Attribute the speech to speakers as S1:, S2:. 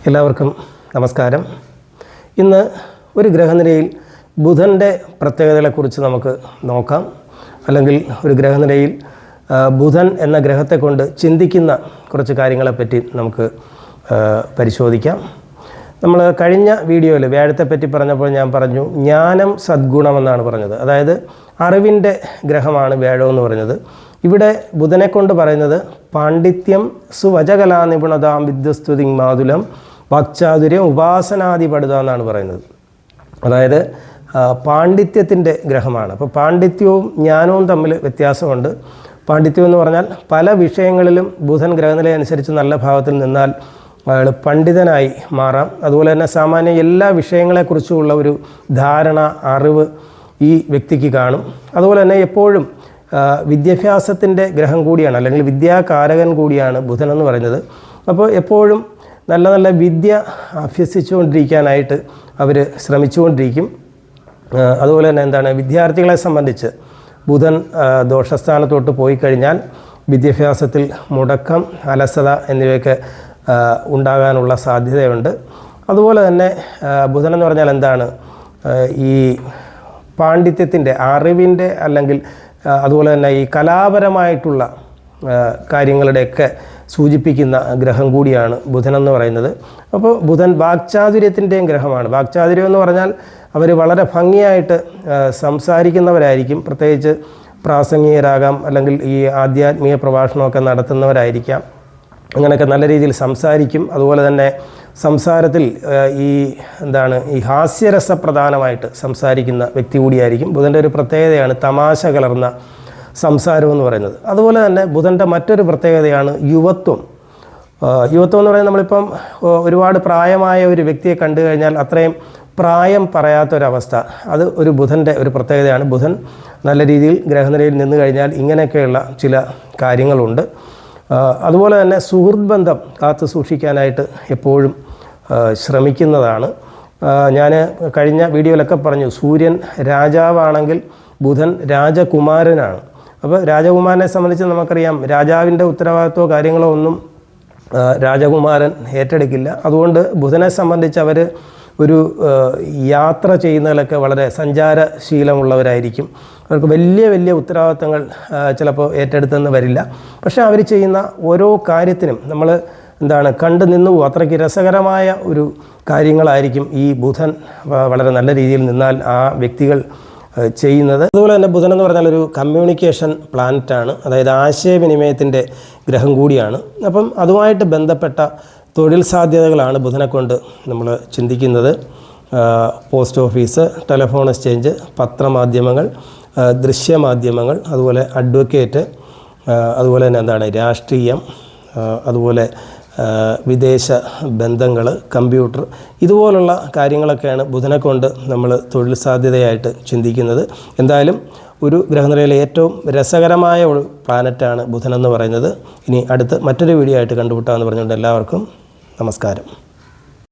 S1: എല്ലാവർക്കും നമസ്കാരം. ഇന്ന് ഒരു ഗ്രഹനിലയിൽ ബുധൻ്റെ പ്രത്യേകതകളെക്കുറിച്ച് നമുക്ക് നോക്കാം. അല്ലെങ്കിൽ ഒരു ഗ്രഹനിലയിൽ ബുധൻ എന്ന ഗ്രഹത്തെ കൊണ്ട് ചിന്തിക്കുന്ന കുറച്ച് കാര്യങ്ങളെപ്പറ്റി നമുക്ക് പരിശോധിക്കാം. നമ്മൾ കഴിഞ്ഞ വീഡിയോയിൽ വ്യാഴത്തെപ്പറ്റി പറഞ്ഞപ്പോൾ ഞാൻ പറഞ്ഞു ജ്ഞാനം സദ്ഗുണമെന്നാണ് പറഞ്ഞത്. അതായത് അറിവിൻ്റെ ഗ്രഹമാണ് വ്യാഴം എന്ന് പറഞ്ഞത്. ഇവിടെ ബുധനെ കൊണ്ട് പറയുന്നത് പാണ്ഡിത്യം, സുവചകലാ നിപുണതാം, വിദ്വസ്തുതി മാതുലം, വാക്ചാതുര്യം, ഉപാസനാദിപടുത എന്നാണ് പറയുന്നത്. അതായത് പാണ്ഡിത്യത്തിൻ്റെ ഗ്രഹമാണ്. അപ്പോൾ പാണ്ഡിത്യവും ജ്ഞാനവും തമ്മിൽ വ്യത്യാസമുണ്ട്. പാണ്ഡിത്യം എന്ന് പറഞ്ഞാൽ പല വിഷയങ്ങളിലും ബുധൻ ഗ്രഹനില അനുസരിച്ച് നല്ല ഭാവത്തിൽ നിന്നാൽ അയാൾ പണ്ഡിതനായി മാറാം. അതുപോലെ തന്നെ സാമാന്യ എല്ലാ വിഷയങ്ങളെക്കുറിച്ചുമുള്ള ഒരു ധാരണ, അറിവ് ഈ വ്യക്തിക്ക് കാണും. അതുപോലെ തന്നെ എപ്പോഴും വിദ്യാഭ്യാസത്തിൻ്റെ ഗ്രഹം കൂടിയാണ്, അല്ലെങ്കിൽ വിദ്യാകാരകൻ കൂടിയാണ് ബുധൻ എന്ന് പറയുന്നത്. അപ്പോൾ എപ്പോഴും നല്ല നല്ല വിദ്യ അഭ്യസിച്ചുകൊണ്ടിരിക്കാനായിട്ട് അവർ ശ്രമിച്ചുകൊണ്ടിരിക്കും. അതുപോലെ തന്നെ വിദ്യാർത്ഥികളെ സംബന്ധിച്ച് ബുധൻ ദോഷസ്ഥാനത്തോട്ട് പോയി കഴിഞ്ഞാൽ വിദ്യാഭ്യാസത്തിൽ മുടക്കം, അലസത എന്നിവയൊക്കെ ഉണ്ടാകാനുള്ള സാധ്യതയുണ്ട്. അതുപോലെ തന്നെ ബുധൻ എന്ന് പറഞ്ഞാൽ എന്താണ്, ഈ പാണ്ഡിത്യത്തിൻ്റെ, അറിവിൻ്റെ, അല്ലെങ്കിൽ അതുപോലെ തന്നെ ഈ കലാപരമായിട്ടുള്ള കാര്യങ്ങളുടെയൊക്കെ സൂചിപ്പിക്കുന്ന ഗ്രഹം കൂടിയാണ് ബുധനെന്ന് പറയുന്നത്. അപ്പോൾ ബുധൻ വാക്ചാതുര്യത്തിൻ്റെയും ഗ്രഹമാണ്. വാക്ചാതുര്യം എന്ന് പറഞ്ഞാൽ അവർ വളരെ ഭംഗിയായിട്ട് സംസാരിക്കുന്നവരായിരിക്കും. പ്രത്യേകിച്ച് പ്രാസംഗികരാകാം, അല്ലെങ്കിൽ ഈ ആധ്യാത്മിക പ്രഭാഷണമൊക്കെ നടത്തുന്നവരായിരിക്കാം. അങ്ങനെയൊക്കെ നല്ല രീതിയിൽ സംസാരിക്കും. അതുപോലെ തന്നെ സംസാരത്തിൽ ഈ ഹാസ്യരസപ്രധാനമായിട്ട് സംസാരിക്കുന്ന വ്യക്തി കൂടിയായിരിക്കും. ബുധൻ്റെ ഒരു പ്രത്യേകതയാണ് തമാശ കലർന്ന സംസാരം എന്ന് പറയുന്നത്. അതുപോലെ തന്നെ ബുധൻ്റെ മറ്റൊരു പ്രത്യേകതയാണ് യുവത്വം. യുവത്വം എന്ന് പറയുന്നത് നമ്മളിപ്പം ഒരുപാട് പ്രായമായ ഒരു വ്യക്തിയെ കണ്ടു കഴിഞ്ഞാൽ അത്രയും പ്രായം പറയാത്തൊരവസ്ഥ, അത് ഒരു ബുധൻ്റെ ഒരു പ്രത്യേകതയാണ്. ബുധൻ നല്ല രീതിയിൽ ഗ്രഹനിലയിൽ നിന്ന് കഴിഞ്ഞാൽ ഇങ്ങനെയൊക്കെയുള്ള ചില കാര്യങ്ങളുണ്ട്. അതുപോലെ തന്നെ സുഹൃത്ത് ബന്ധം കാത്തു സൂക്ഷിക്കാനായിട്ട് എപ്പോഴും ശ്രമിക്കുന്നതാണ്. ഞാൻ കഴിഞ്ഞ വീഡിയോയിലൊക്കെ പറഞ്ഞു, സൂര്യൻ രാജാവാണെങ്കിൽ ബുധൻ രാജകുമാരനാണ്. അപ്പോൾ രാജകുമാരനെ സംബന്ധിച്ച് നമുക്കറിയാം, രാജാവിൻ്റെ ഉത്തരവാദിത്വമോ കാര്യങ്ങളോ ഒന്നും രാജകുമാരൻ ഏറ്റെടുക്കില്ല. അതുകൊണ്ട് ബുധനെ സംബന്ധിച്ച് അവർ ഒരു യാത്ര ചെയ്യുന്നതിലൊക്കെ വളരെ സഞ്ചാരശീലമുള്ളവരായിരിക്കും. അവർക്ക് വലിയ വലിയ ഉത്തരവാദിത്തങ്ങൾ ചിലപ്പോൾ ഏറ്റെടുത്തെന്ന് വരില്ല. പക്ഷേ അവർ ചെയ്യുന്ന ഓരോ കാര്യത്തിനും നമ്മൾ കണ്ടു നിന്നു പോകും. അത്രയ്ക്ക് രസകരമായ ഒരു കാര്യങ്ങളായിരിക്കും ഈ ബുധൻ വളരെ നല്ല രീതിയിൽ നിന്നാൽ ആ വ്യക്തികൾ ചെയ്യുന്നത്. അതുപോലെ തന്നെ ബുധൻ എന്ന് പറഞ്ഞാൽ ഒരു കമ്മ്യൂണിക്കേഷൻ പ്ലാനറ്റാണ്. അതായത് ആശയവിനിമയത്തിൻ്റെ ഗ്രഹം കൂടിയാണ്. അപ്പം അതുമായിട്ട് ബന്ധപ്പെട്ട തൊഴിൽ സാധ്യതകളാണ് ബുധനെ കൊണ്ട് നമ്മൾ ചിന്തിക്കുന്നത്. പോസ്റ്റ് ഓഫീസ്, ടെലിഫോൺ എക്സ്ചേഞ്ച്, പത്രമാധ്യമങ്ങൾ, ദൃശ്യമാധ്യമങ്ങൾ, അതുപോലെ അഡ്വക്കേറ്റ്, അതുപോലെ തന്നെ രാഷ്ട്രീയം, അതുപോലെ വിദേശ ബന്ധങ്ങൾ, കമ്പ്യൂട്ടർ, ഇതുപോലുള്ള കാര്യങ്ങളൊക്കെയാണ് ബുധനെ കൊണ്ട് നമ്മൾ തൊഴിൽ സാധ്യതയായിട്ട് ചിന്തിക്കുന്നത്. എന്തായാലും ഒരു ഗ്രഹനിലയിലെ ഏറ്റവും രസകരമായ ഒരു പ്ലാനറ്റാണ് ബുധനെന്ന് പറയുന്നത്. ഇനി അടുത്ത് മറ്റൊരു വീഡിയോ ആയിട്ട് കണ്ടുമുട്ടാമെന്ന് പറഞ്ഞുകൊണ്ട് എല്ലാവർക്കും നമസ്കാരം.